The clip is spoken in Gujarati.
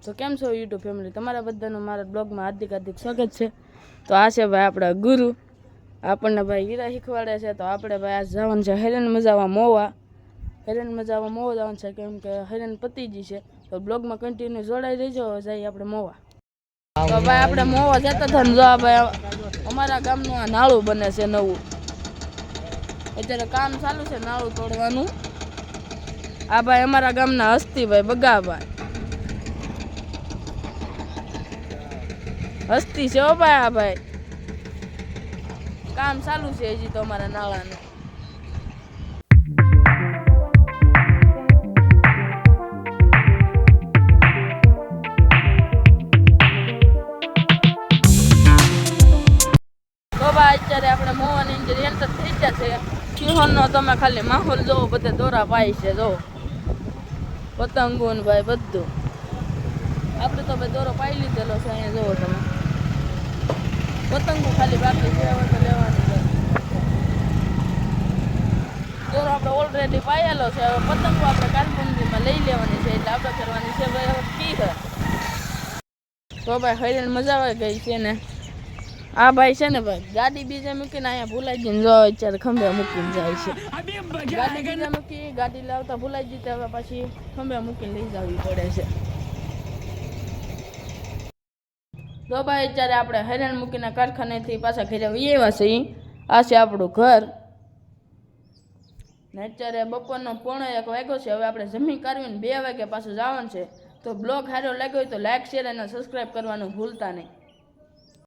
તો કેમ છો યુટ્યુબ ફેમિલી, તમારા બધાનું મારા બ્લોગમાં હાર્દિક સ્વાગત છે। તો આ છે ભાઈ આપણા ગુરુ, આપણને ભાઈ હીરા શીખવાડે છે। તો આપણે ભાઈ આ જવાનું છે હિરેન મજાવા મોવા જવાનું છે, કેમ કે હિરેન પતિજી છે। તો બ્લોગમાં કન્ટિન્યુ જોડાઈ રહેજો, જઈએ આપણે મોવા। તો ભાઈ આપણે મોવા જતા હતા ને, જો ભાઈ અમારા ગામનું આ નાળું બને છે નવું, અત્યારે કામ ચાલુ છે નાળું તોડવાનું। આ ભાઈ અમારા ગામના હસ્તીભાઈ બગાભાઈ હસ્તી છે હો ભાઈ। આ ભાઈ કામ ચાલુ છે હજી તો અમારા નાળાનું। તો ભાઈ અત્યારે આપણે મોવાની અંદર એન્ટર થઈ ગયા છે। સિંહોનો તમે ખાલી માહોલ જોવો, બધે દોરા પાય છે, જો પતંગો ને ભાઈ બધું। આપણે તો ભાઈ દોરો પાઈ લીધેલો છે, અહીંયા જોવો તમે, પતંગો ખાલી બાકી છે, હવે તો લેવાની છે। દોરો આપણે ઓલરેડી પાયેલો છે, હવે પતંગો આપણે કારકુંડીમાં લઈ લેવાની છે, એટલે આપણે કરવાની છે ભાઈ હવે કી છે। તો ભાઈ હિરેન મજા આવે ગઈ છે ને, આ ભાઈ છે ને ભાઈ ગાડી બીજે મૂકીને અહીંયા ભૂલાઈ ગઈ, જો અત્યારે ખંભે મૂકીને જાય છે। ગાડી બીજે મૂકી, ગાડી લાવતા ભૂલાઈ જતી, હવે પાછી ખંભે મૂકીને લઈ જવી પડે છે। તો ભાઈ અત્યારે આપણે હિરેન મૂકીને કારખાનેથી પાછા ઘરે આવ્યા છીએ। આ છે આપણું ઘર ને અત્યારે બપોરનો 1:15 વાગ્યો છે। હવે આપણે જમી કાઢવીને 2 વાગે પાછું જવાનું છે। તો બ્લોગ સારો લાગ્યો હોય તો લાઈક, શેર અને સબસ્ક્રાઈબ કરવાનું ભૂલતા નહીં।